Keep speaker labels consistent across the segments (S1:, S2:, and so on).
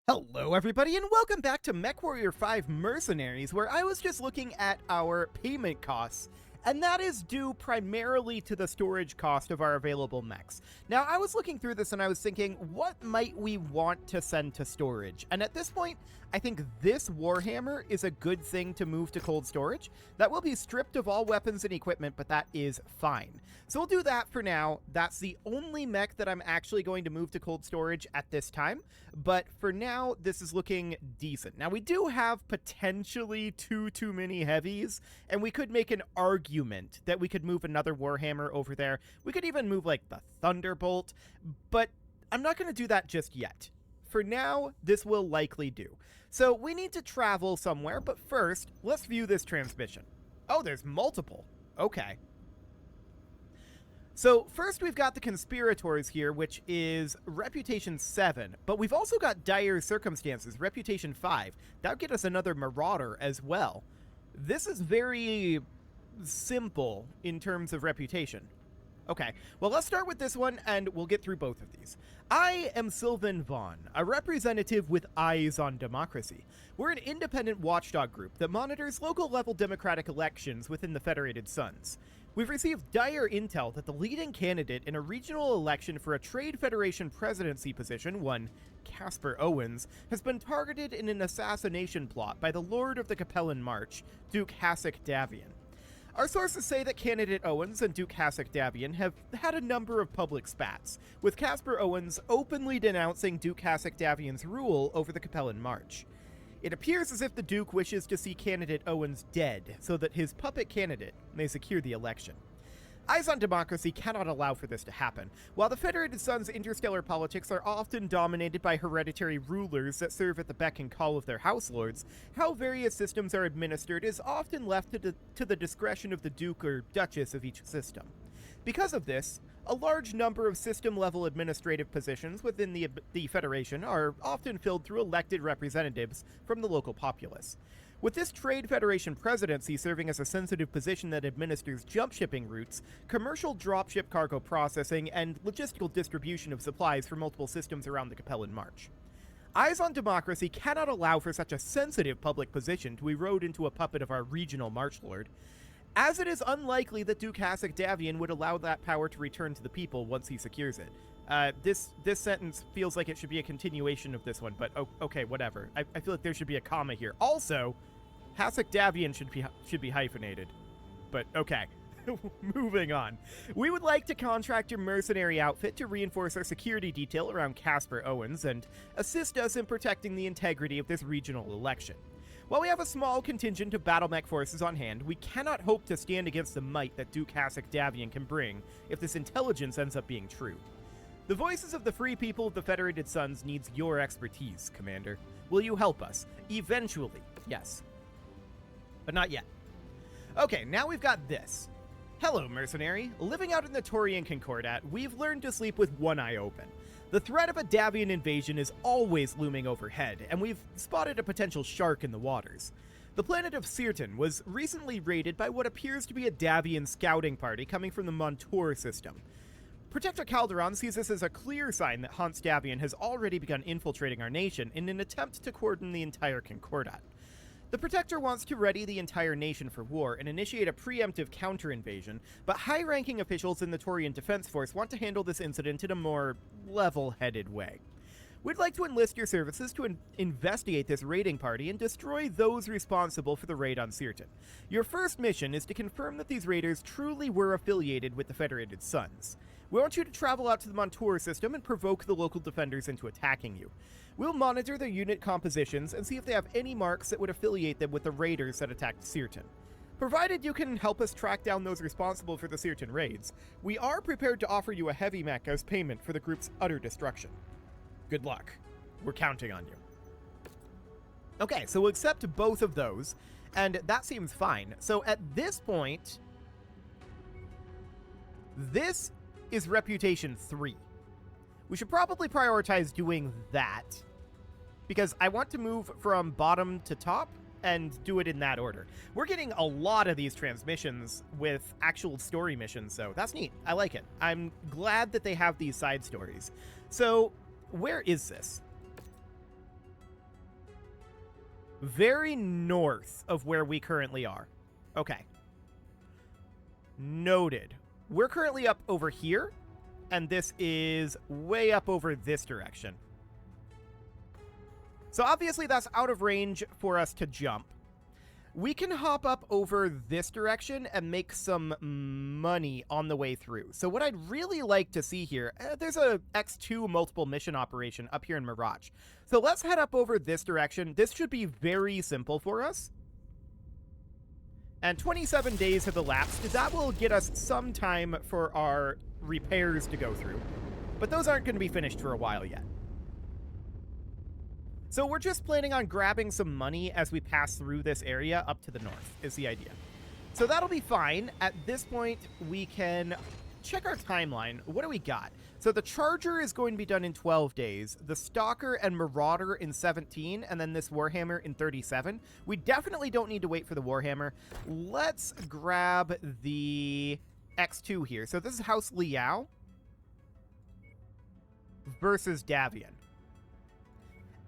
S1: Hello everybody and welcome back to MechWarrior 5 Mercenaries, where I was just looking at our payment costs, and that is due primarily to the storage cost of our available mechs. Now, I was looking through this and I was thinking, what might we want to send to storage? And at this point, I think this Warhammer is a good thing to move to cold storage. That will be stripped of all weapons and equipment, but that is fine. So we'll do that for now. That's the only mech that I'm actually going to move to cold storage at this time, but for now, this is looking decent. Now, we do have potentially too many heavies, and we could make an argument that we could move another Warhammer over there. We could even move, like, the Thunderbolt, but I'm not going to do that just yet. For now, this will likely do. So we need to travel somewhere, but first, let's view this transmission. Oh, there's multiple. Okay. So first we've got the Conspirators here, which is Reputation 7, but we've also got Dire Circumstances, Reputation 5. That'll get us another Marauder as well. This is very simple in terms of reputation. Okay, well, let's start with this one, and we'll get through both of these. I am Sylvan Vaughn, a representative with Eyes on Democracy. We're an independent watchdog group that monitors local-level democratic elections within the Federated Suns. We've received dire intel that the leading candidate in a regional election for a Trade Federation presidency position, one Casper Owens, has been targeted in an assassination plot by the Lord of the Capellan March, Duke Hasek Davian. Our sources say that candidate Owens and Duke Hasek Davian have had a number of public spats, with Casper Owens openly denouncing Duke Hasek Davian's rule over the Capellan March. It appears as if the Duke wishes to see candidate Owens dead, so that his puppet candidate may secure the election. Eyes on Democracy cannot allow for this to happen. While the Federated Suns' interstellar politics are often dominated by hereditary rulers that serve at the beck and call of their house lords, how various systems are administered is often left to the discretion of the Duke or Duchess of each system. Because of this, a large number of system-level administrative positions within the Federation are often filled through elected representatives from the local populace. With this Trade Federation presidency serving as a sensitive position that administers jump shipping routes, commercial dropship cargo processing, and logistical distribution of supplies for multiple systems around the Capellan March. Eyes on Democracy cannot allow for such a sensitive public position to erode into a puppet of our regional March Lord, as it is unlikely that Duke Hasek Davian would allow that power to return to the people once he secures it. This sentence feels like it should be a continuation of this one, but okay, whatever. I feel like there should be a comma here. Also, Hasek Davian should be hyphenated. But okay, moving on. We would like to contract your mercenary outfit to reinforce our security detail around Casper Owens and assist us in protecting the integrity of this regional election. While we have a small contingent of battle mech forces on hand, we cannot hope to stand against the might that Duke Hasek Davian can bring if this intelligence ends up being true. The voices of the free people of the Federated Suns needs your expertise, Commander. Will you help us? Eventually, yes. But not yet. Okay, now we've got this. Hello, mercenary. Living out in the Taurian Concordat, we've learned to sleep with one eye open. The threat of a Davian invasion is always looming overhead, and we've spotted a potential shark in the waters. The planet of Sirton was recently raided by what appears to be a Davian scouting party coming from the Montour system. Protector Calderon sees this as a clear sign that Hans Davian has already begun infiltrating our nation in an attempt to cordon the entire Concordat. The Protector wants to ready the entire nation for war and initiate a preemptive counter-invasion, but high-ranking officials in the Taurian Defense Force want to handle this incident in a more level-headed way. We'd like to enlist your services to investigate this raiding party and destroy those responsible for the raid on Sirton. Your first mission is to confirm that these raiders truly were affiliated with the Federated Suns. We want you to travel out to the Montour system and provoke the local defenders into attacking you. We'll monitor their unit compositions and see if they have any marks that would affiliate them with the raiders that attacked Sirton. Provided you can help us track down those responsible for the Sirton raids, we are prepared to offer you a heavy mech as payment for the group's utter destruction. Good luck. We're counting on you. Okay, so we'll accept both of those, and that seems fine. So at this point, this is Reputation 3. We should probably prioritize doing that, because I want to move from bottom to top and do it in that order. We're getting a lot of these transmissions with actual story missions, so that's neat. I like it. I'm glad that they have these side stories. So, where is this? Very north of where we currently are. Okay. Noted. We're currently up over here, and this is way up over this direction. So obviously that's out of range for us to jump. We can hop up over this direction and make some money on the way through. So what I'd really like to see here, there's a X2 multiple mission operation up here in Mirach. So let's head up over this direction. This should be very simple for us. And 27 days have elapsed. That will get us some time for our repairs to go through. But those aren't going to be finished for a while yet. So we're just planning on grabbing some money as we pass through this area up to the north, is the idea. So that'll be fine. At this point, we can check our timeline. What do we got? So the Charger is going to be done in 12 days, the Stalker and Marauder in 17, and then this Warhammer in 37. We definitely don't need to wait for the Warhammer. Let's grab the X2 here. So this is House Liao versus Davian.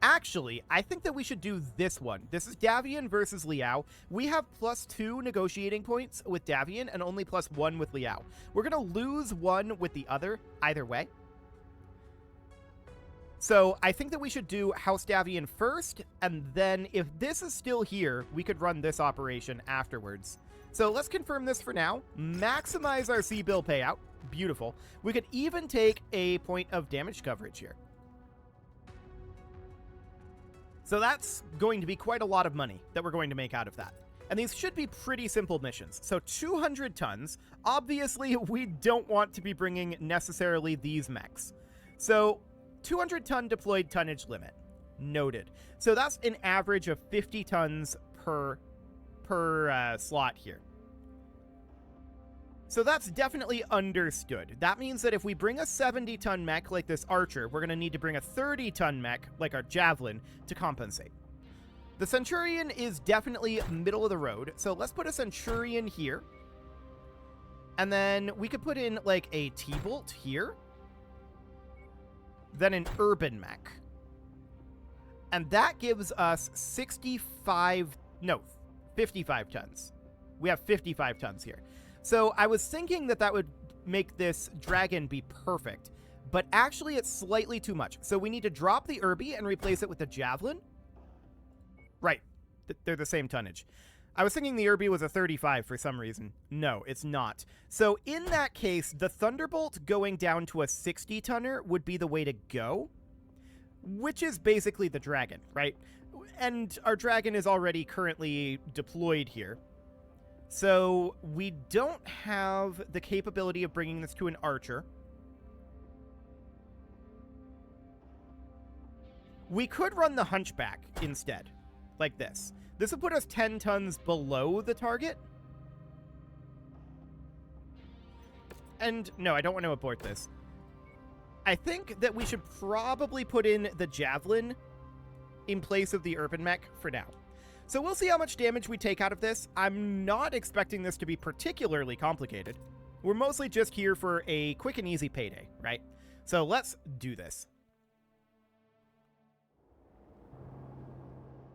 S1: Actually, I think that we should do this one. This is Davian versus Liao. We have +2 negotiating points with Davian and only +1 with Liao. We're going to lose one with the other, either way. So I think that we should do House Davian first, and then if this is still here, we could run this operation afterwards. So let's confirm this for now. Maximize our C-bill payout. Beautiful. We could even take a point of damage coverage here. So that's going to be quite a lot of money that we're going to make out of that. And these should be pretty simple missions. So 200 tons. Obviously, we don't want to be bringing necessarily these mechs. So 200 ton deployed tonnage limit. Noted. So that's an average of 50 tons per slot here. So that's definitely understood. That means that if we bring a 70-ton mech like this Archer, we're going to need to bring a 30-ton mech like our Javelin to compensate. The Centurion is definitely middle of the road, so let's put a Centurion here. And then we could put in like a T-Bolt here. Then an Urban mech. And that gives us 55 tons. We have 55 tons here. So I was thinking that that would make this Dragon be perfect, but actually it's slightly too much. So we need to drop the Irby and replace it with the Javelin. Right. They're the same tonnage. I was thinking the Irby was a 35 for some reason. No, it's not. So in that case, the Thunderbolt going down to a 60-tonner would be the way to go, which is basically the Dragon, right? And our Dragon is already currently deployed here. So we don't have the capability of bringing this to an Archer. We could run the Hunchback instead, like this. This would put us 10 tons below the target. And no, I don't want to abort this. I think that we should probably put in the Javelin in place of the Urban Mech for now. So we'll see how much damage we take out of this. I'm not expecting this to be particularly complicated. We're mostly just here for a quick and easy payday, right? So let's do this.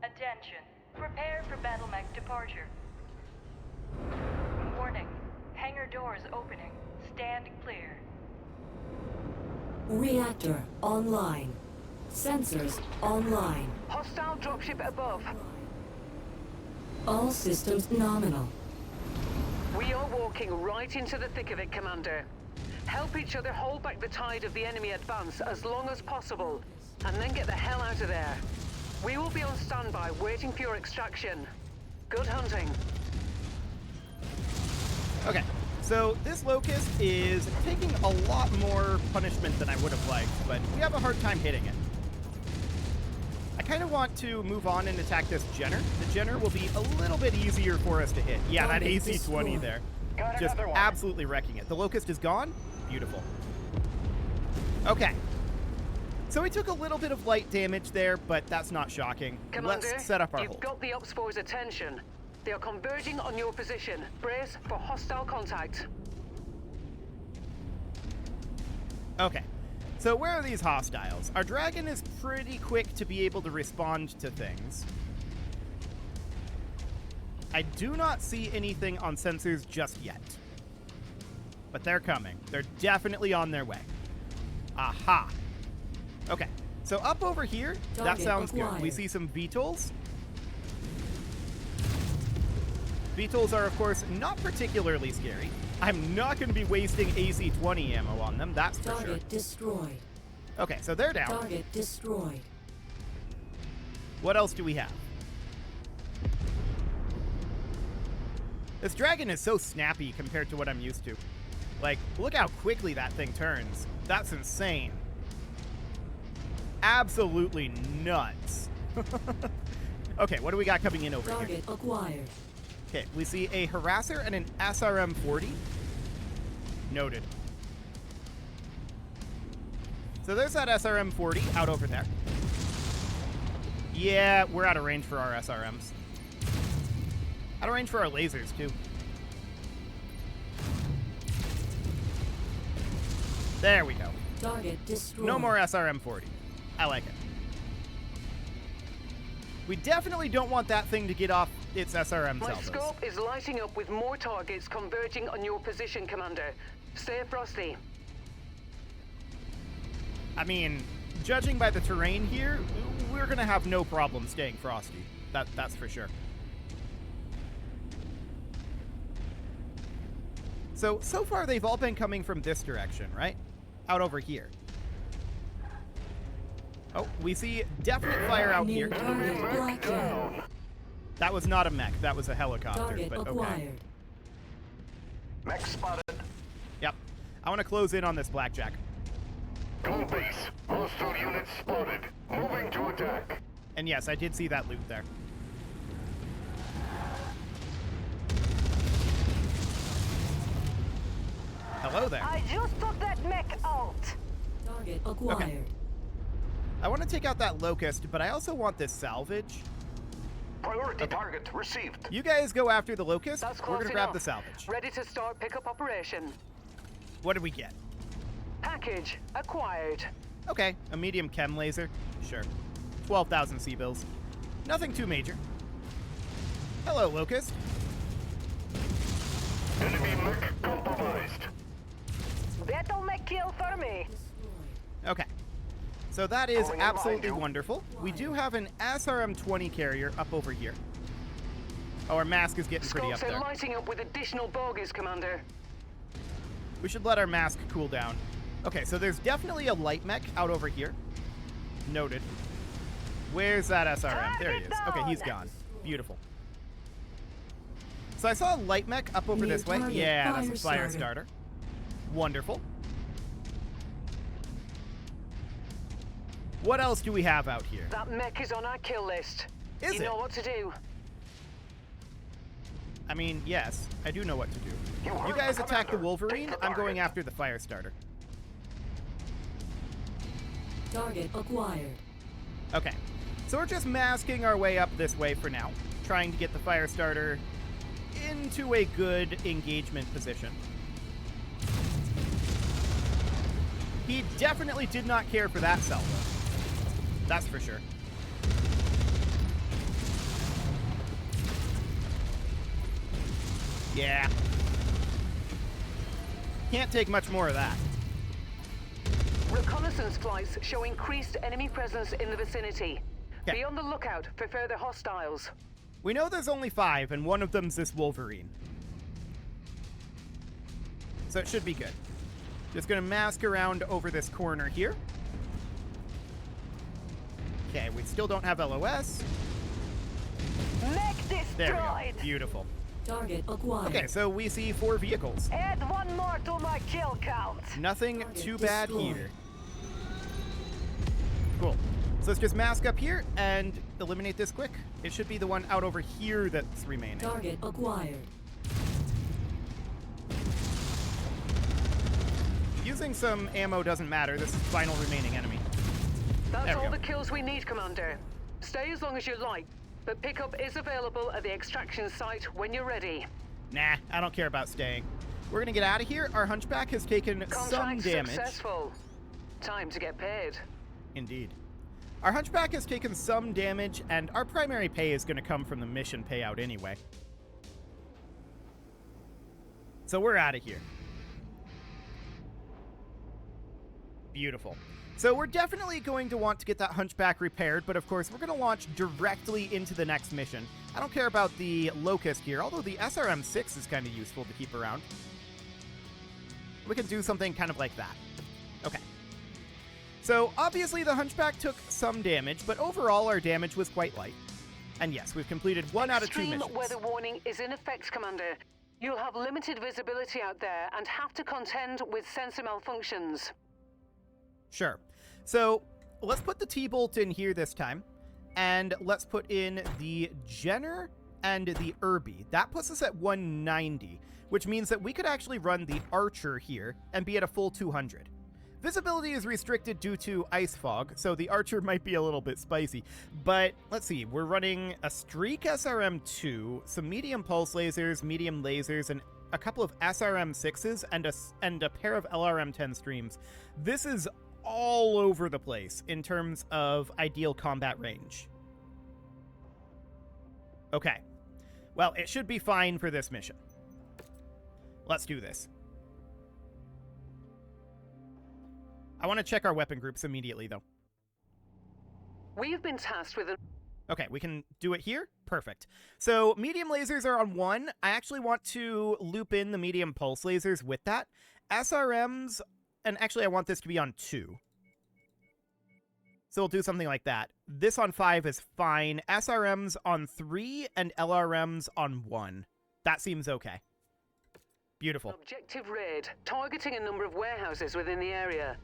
S2: Attention. Prepare for battle mech departure. Warning. Hangar doors opening. Stand clear.
S3: Reactor online. Sensors online.
S2: Hostile dropship above.
S3: All systems nominal.
S4: We are walking right into the thick of it, Commander. Help each other hold back the tide of the enemy advance as long as possible, and then get the hell out of there. We will be on standby, waiting for your extraction. Good hunting.
S1: Okay, so this Locust is taking a lot more punishment than I would have liked, but we have a hard time hitting it. I kind of want to move on and attack this Jenner. The Jenner will be a little bit easier for us to hit. Yeah, that AC-20 there. Just absolutely wrecking it. The Locust is gone. Beautiful. Okay. So we took a little bit of light damage there, but that's not shocking.
S4: Commander,
S1: let's set up our
S4: you've
S1: hold.
S4: got the Ops Force's attention. They are converging on your position. Brace for hostile contact.
S1: Okay. So where are these hostiles? Our Dragon is pretty quick to be able to respond to things. I do not see anything on sensors just yet. But they're coming. They're definitely on their way. Aha. Okay. So up over here, that
S3: Target
S1: sounds good.
S3: acquired.
S1: We see some VTOLs. VTOLs are, of course, not particularly scary. I'm not going to be wasting AC-20 ammo on them, that's for sure.
S3: Target destroyed.
S1: Okay, so they're down.
S3: Target destroyed.
S1: What else do we have? This dragon is so snappy compared to what I'm used to. Like, look how quickly that thing turns. That's insane. Absolutely nuts. Okay, what do we got coming in over here?
S3: Target acquired.
S1: Okay, we see a harasser and an SRM-40. Noted. So there's that SRM-40 out over there. Yeah, we're out of range for our SRMs. Out of range for our lasers, too. There we go.
S3: Target destroyed.
S1: No more SRM-40. I like it. We definitely don't want that thing to get off its SRM
S4: My
S1: salvos.
S4: scope is lighting up with more targets converging on your position, Commander. Stay frosty.
S1: I mean, judging by the terrain here, we're going to have no problem staying frosty. That's for sure. So far they've all been coming from this direction, right? Out over here. Oh, we see definite fire out
S3: New
S1: here.
S3: target blackjack.
S1: That was not a mech, that was a helicopter,
S3: Target
S1: but okay.
S3: acquired.
S5: Mech spotted.
S1: Yep. I want to close in on this blackjack.
S5: Go base. Hostile units spotted. Moving to attack.
S1: And yes, I did see that loot there. Hello there.
S2: I just took that mech out.
S3: Target acquired.
S1: I want to take out that locust, but I also want this salvage.
S5: Priority target received.
S1: You guys go after the locust.
S4: That's
S1: We're
S4: close
S1: going to grab
S4: enough.
S1: the salvage.
S4: Ready to start pickup operation.
S1: What did we get?
S4: Package acquired.
S1: Okay, a medium chem laser. Sure. 12,000 C-bills. Nothing too major. Hello, locust.
S5: Enemy mech compromised.
S2: That'll make kill for me.
S1: Okay. So that is
S5: Falling in
S1: absolutely
S5: behind you.
S1: wonderful. We do have an SRM-20 carrier up over here. Oh, our mask is getting pretty up
S4: Scopes are
S1: there.
S4: lighting up with additional bogies, Commander.
S1: We should let our mask cool down. Okay, so there's definitely a light mech out over here. Noted. Where's that SRM? There he is. Okay, he's gone. Beautiful. So I saw a light mech up over
S3: New
S1: this way.
S3: target,
S1: Yeah, that's a
S3: fire
S1: fire
S3: starter.
S1: starter. Wonderful. What else do we have out here?
S4: That mech is on our kill list.
S1: Is
S4: you
S1: it?
S4: know what to do.
S1: I mean, yes, I do know what to do.
S5: You
S1: You
S5: heard
S1: guys
S5: the
S1: attack the
S5: commander.
S1: Wolverine.
S5: Take the
S1: I'm going
S5: target.
S1: after the fire starter.
S3: Target acquired.
S1: Okay, so we're just masking our way up this way for now, trying to get the fire starter into a good engagement position. He definitely did not care for that salvo. That's for sure. Yeah. Can't take much more of that.
S4: Reconnaissance flights show increased enemy presence in the vicinity.
S1: Okay.
S4: Be on the lookout for further hostiles.
S1: We know there's only 5, and one of them's this Wolverine. So it should be good. Just gonna mask around over this corner here. Okay, we still don't have LOS.
S2: Mech
S1: There we go.
S2: destroyed.
S1: Beautiful.
S3: Target acquired.
S1: Okay, so we see 4 vehicles.
S2: Add one more to my kill count.
S1: Nothing
S3: Target
S1: too bad
S3: destroyed.
S1: here. Cool. So let's just mask up here and eliminate this quick. It should be the one out over here that's remaining.
S3: Target acquired.
S1: Using some ammo doesn't matter. This is final remaining enemy.
S4: That's
S1: There we
S4: all
S1: go.
S4: the kills we need, Commander. Stay as long as you like, but pickup is available at the extraction site when you're ready.
S1: Nah, I don't care about staying. We're gonna get out of here. Our hunchback has taken some
S4: Contract
S1: damage.
S4: successful. Time to get paid.
S1: Indeed. Our hunchback has taken some damage, and our primary pay is gonna come from the mission payout anyway. So we're out of here. Beautiful. So we're definitely going to want to get that Hunchback repaired, but of course we're going to launch directly into the next mission. I don't care about the Locust here, although the SRM-6 is kind of useful to keep around. We can do something kind of like that. Okay. So obviously the Hunchback took some damage, but overall our damage was quite light. And yes, we've completed 1 out of 2 missions.
S4: Extreme weather warning is in effect, Commander. You'll have limited visibility out there and have to contend with sensor malfunctions.
S1: Sure. So let's put the T-Bolt in here this time, and let's put in the Jenner and the Irby. That puts us at 190, which means that we could actually run the Archer here and be at a full 200. Visibility is restricted due to ice fog, so the Archer might be a little bit spicy. But let's see, we're running a Streak SRM-2, some medium pulse lasers, medium lasers, and a couple of SRM-6s and a pair of LRM-10 streams. This is all over the place in terms of ideal combat range. Okay. Well, it should be fine for this mission. Let's do this. I want to check our weapon groups immediately, though.
S4: We've been tasked with a...
S1: Okay, we can do it here? Perfect. So, medium lasers are on 1. I actually want to loop in the medium pulse lasers with that. SRMs... And actually, I want this to be on 2. So we'll do something like that. This on 5 is fine. SRMs on 3 and LRMs on 1. That seems okay. Beautiful.
S4: Objective raid, targeting a number of warehouses within the area.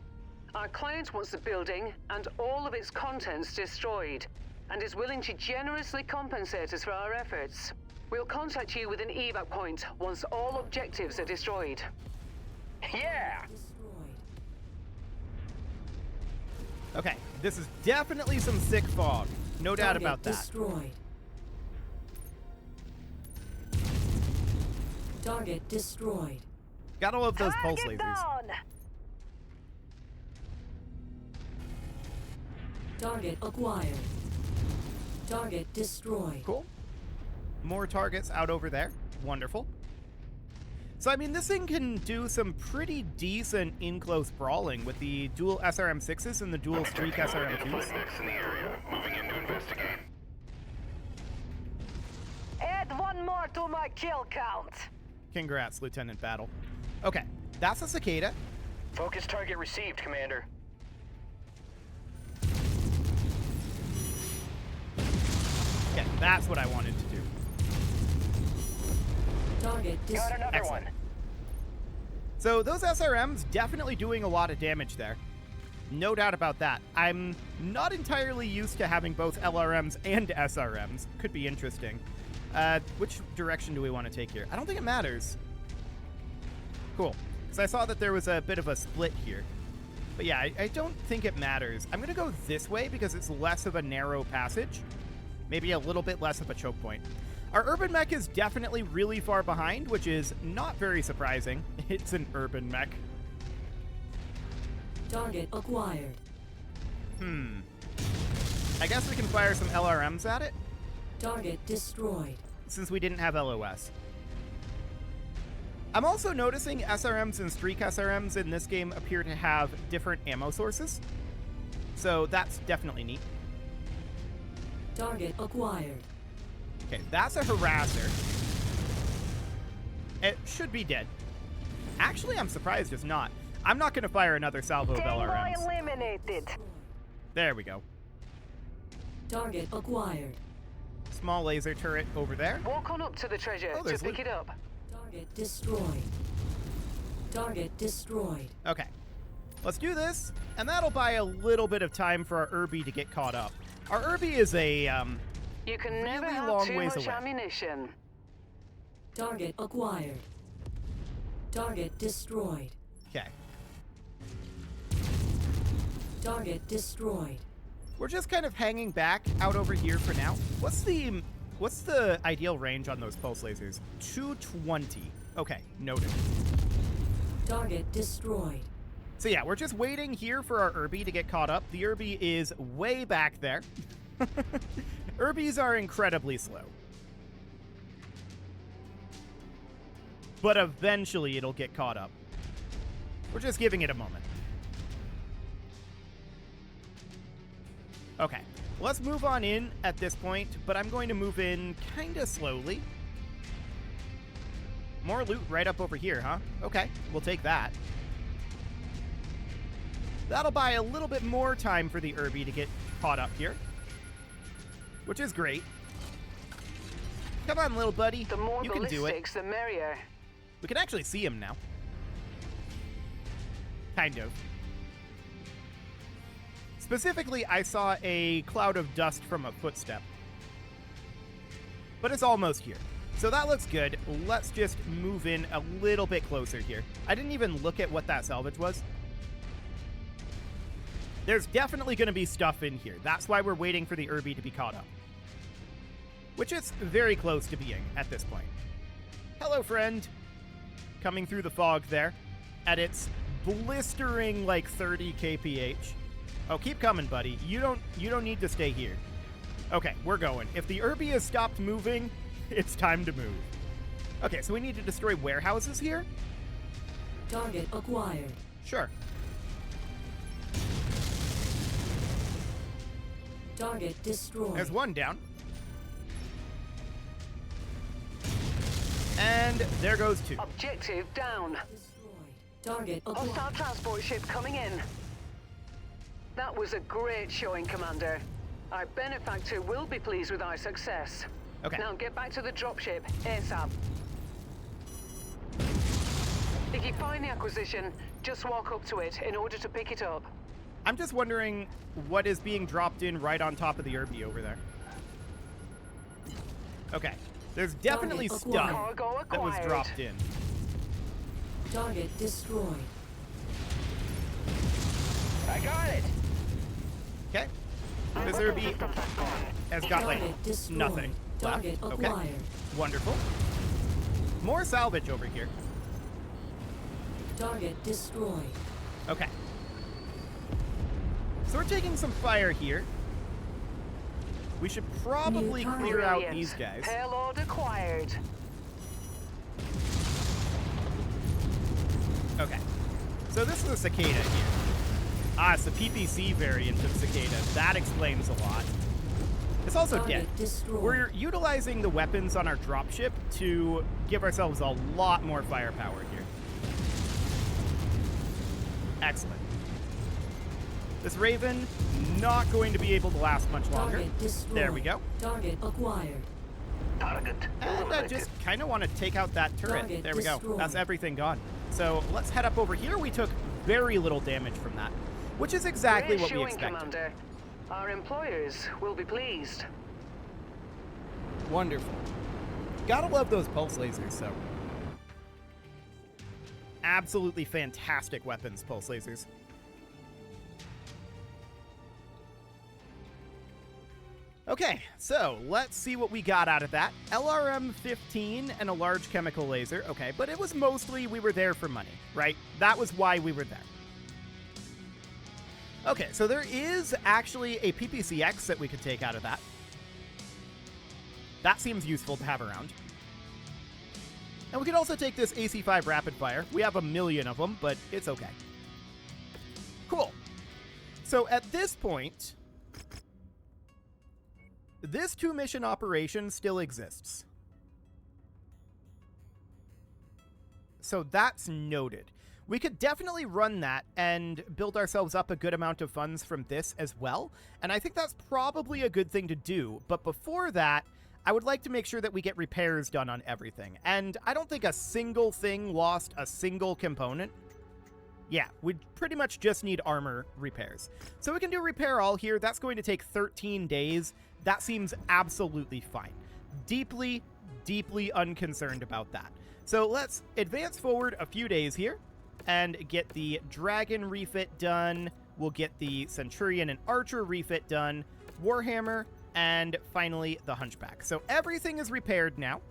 S4: Our client wants the building and all of its contents destroyed, and is willing to generously compensate us for our efforts. We'll contact you with an evac point once all objectives are destroyed.
S5: Yeah!
S1: Okay, this is definitely some sick fog. No doubt
S3: Target
S1: about that.
S3: Destroyed. Target destroyed.
S1: Gotta love those pulse lasers.
S3: Target acquired. Target destroyed.
S1: Cool. More targets out over there. Wonderful. So, I mean, this thing can do some pretty decent in-close brawling with the dual SRM-6s and the dual Streak SRM-2s.
S5: Mechs in the area. Moving in to investigate.
S2: Add 1 more to my kill count.
S1: Congrats, Lieutenant Battle. Okay, that's a Cicada.
S6: Focus target received, Commander.
S1: Okay, that's what I wanted to do.
S3: Target
S6: Got another
S1: Excellent.
S6: one.
S1: So those SRMs definitely doing a lot of damage there. No doubt about that. I'm not entirely used to having both LRMs and SRMs. Could be interesting. Which direction do we want to take here? I don't think it matters. Cool. Because I saw that there was a bit of a split here. But yeah, I don't think it matters. I'm going to go this way because it's less of a narrow passage. Maybe a little bit less of a choke point. Our urban mech is definitely really far behind, which is not very surprising. It's an urban mech.
S3: Target acquired.
S1: I guess we can fire some LRMs at it,
S3: Target destroyed.
S1: since we didn't have LOS. I'm also noticing SRMs and Streak SRMs in this game appear to have different ammo sources. So that's definitely neat.
S3: Target acquired.
S1: Okay, that's a harasser. It should be dead. Actually, I'm surprised it's not. I'm not going to fire another salvo of LRMs.
S2: eliminated.
S1: There we go.
S3: Target acquired.
S1: Small laser turret over there.
S4: Walk on up to the treasure
S1: Oh,
S4: to
S1: there's
S4: pick
S1: loot.
S4: it up.
S3: Target destroyed. Target destroyed.
S1: Okay. Let's do this, and that'll buy a little bit of time for our Irby to get caught up. Our Irby is a,
S4: You can never
S1: really
S4: have
S1: long
S4: too
S1: ways
S4: much
S1: away.
S4: ammunition.
S3: Target acquired. Target destroyed.
S1: Okay.
S3: Target destroyed.
S1: We're just kind of hanging back out over here for now. What's the ideal range on those pulse lasers? 220. Okay, noted.
S3: Target destroyed.
S1: So yeah, we're just waiting here for our Irby to get caught up. The Irby is way back there. Irbies are incredibly slow. but eventually it'll get caught up. We're just giving it a moment. Okay, let's move on in at this point, but I'm going to move in kind of slowly. More loot right up over here, huh? Okay, we'll take that. That'll buy a little bit more time for the Irby to get caught up here, which is great. Come on, little buddy.
S4: The more
S1: You can do it.
S4: ballistics, the merrier.
S1: We can actually see him now. Kind of. Specifically, I saw a cloud of dust from a footstep. But it's almost here. So that looks good. Let's just move in a little bit closer here. I didn't even look at what that salvage was. There's definitely going to be stuff in here. That's why we're waiting for the Irby to be caught up. Which it's very close to being at this point. Hello, friend. Coming through the fog there. At its blistering, like, 30 kph. Oh, keep coming, buddy. You don't need to stay here. Okay, we're going. If the Irby has stopped moving, it's time to move. Okay, so we need to destroy warehouses here?
S3: Target acquired.
S1: Sure.
S3: Target destroyed.
S1: There's one down. And there goes two.
S4: Objective down.
S3: Destroyed. Target acquired.
S4: Hostile transport ship coming in. That was a great showing, Commander. Our benefactor will be pleased with our success.
S1: Okay.
S4: Now get back to the dropship ASAP. If you find the acquisition, just walk up to it in order to pick it up.
S1: I'm just wondering what is being dropped in right on top of the Irby over there. Okay. There's definitely
S3: Target
S1: stuff
S3: acquired.
S4: Cargo
S1: that was
S4: acquired.
S1: dropped in.
S3: Target destroyed.
S6: I got it.
S1: Okay. This Irby has got, like,
S3: Target destroyed.
S1: nothing left.
S3: Target
S1: Okay.
S3: acquired.
S1: Wonderful. More salvage over here.
S3: Target destroyed.
S1: Okay. So we're taking some fire here. We should probably
S3: New
S1: clear out
S4: Brilliant.
S1: these guys.
S4: Payload acquired.
S1: Okay. So this is a cicada here. Ah, it's the PPC variant of cicada. That explains a lot. It's also dead.
S3: Target destroyed.
S1: We're utilizing the weapons on our dropship to give ourselves a lot more firepower here. Excellent. This Raven, not going to be able to last much longer.
S3: Target destroyed.
S1: There we go.
S3: Target acquired.
S5: Target
S1: And I
S5: eliminated.
S1: just kind of want to take out that turret.
S3: Target
S1: There we go.
S3: destroyed.
S1: That's everything gone. So let's head up over here. We took very little damage from that, which is exactly
S4: Great
S1: what we
S4: showing,
S1: expected.
S4: Commander. Our employers will be pleased.
S1: Wonderful. Gotta love those pulse lasers, so. Absolutely fantastic weapons, pulse lasers. Okay, so let's see what we got out of that. LRM-15 and a large chemical laser. Okay, but it was mostly we were there for money, right? That was why we were there. Okay, so there is actually a PPCX that we could take out of that. That seems useful to have around. And we could also take this AC-5 rapid fire. We have 1 million of them, but it's okay. Cool. So at this point, this 2-mission operation still exists. So that's noted. We could definitely run that and build ourselves up a good amount of funds from this as well. And I think that's probably a good thing to do. But before that, I would like to make sure that we get repairs done on everything. And I don't think a single thing lost a single component. Yeah, we pretty much just need armor repairs. So we can do repair all here. That's going to take 13 days. That seems absolutely fine. Deeply, deeply unconcerned about that. So let's advance forward a few days here and get the Dragon refit done. We'll get the Centurion and Archer refit done. Warhammer, and finally the Hunchback. So everything is repaired now,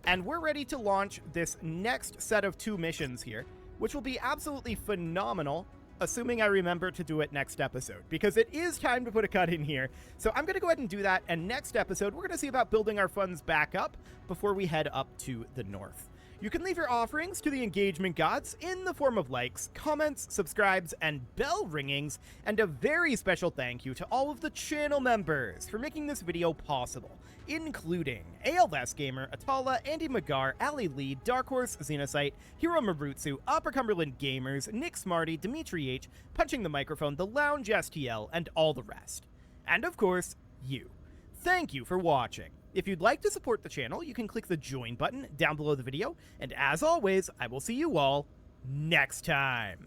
S1: and we're ready to launch this next set of 2 missions here, which will be absolutely phenomenal, assuming I remember to do it next episode, because it is time to put a cut in here. So I'm going to go ahead and do that, and next episode, we're going to see about building our funds back up before we head up to the north. You can leave your offerings to the engagement gods in the form of likes, comments, subscribes, and bell ringings, and a very special thank you to all of the channel members for making this video possible, including ALVS Gamer, Atala, Andy Magar, Ali Lee, Dark Horse, Xenocyte, Hiro Marutsu, Upper Cumberland Gamers, Nick Smarty, Dimitri H, Punching the Microphone, The Lounge STL, and all the rest. And of course, you. Thank you for watching. If you'd like to support the channel, you can click the join button down below the video, and as always, I will see you all next time.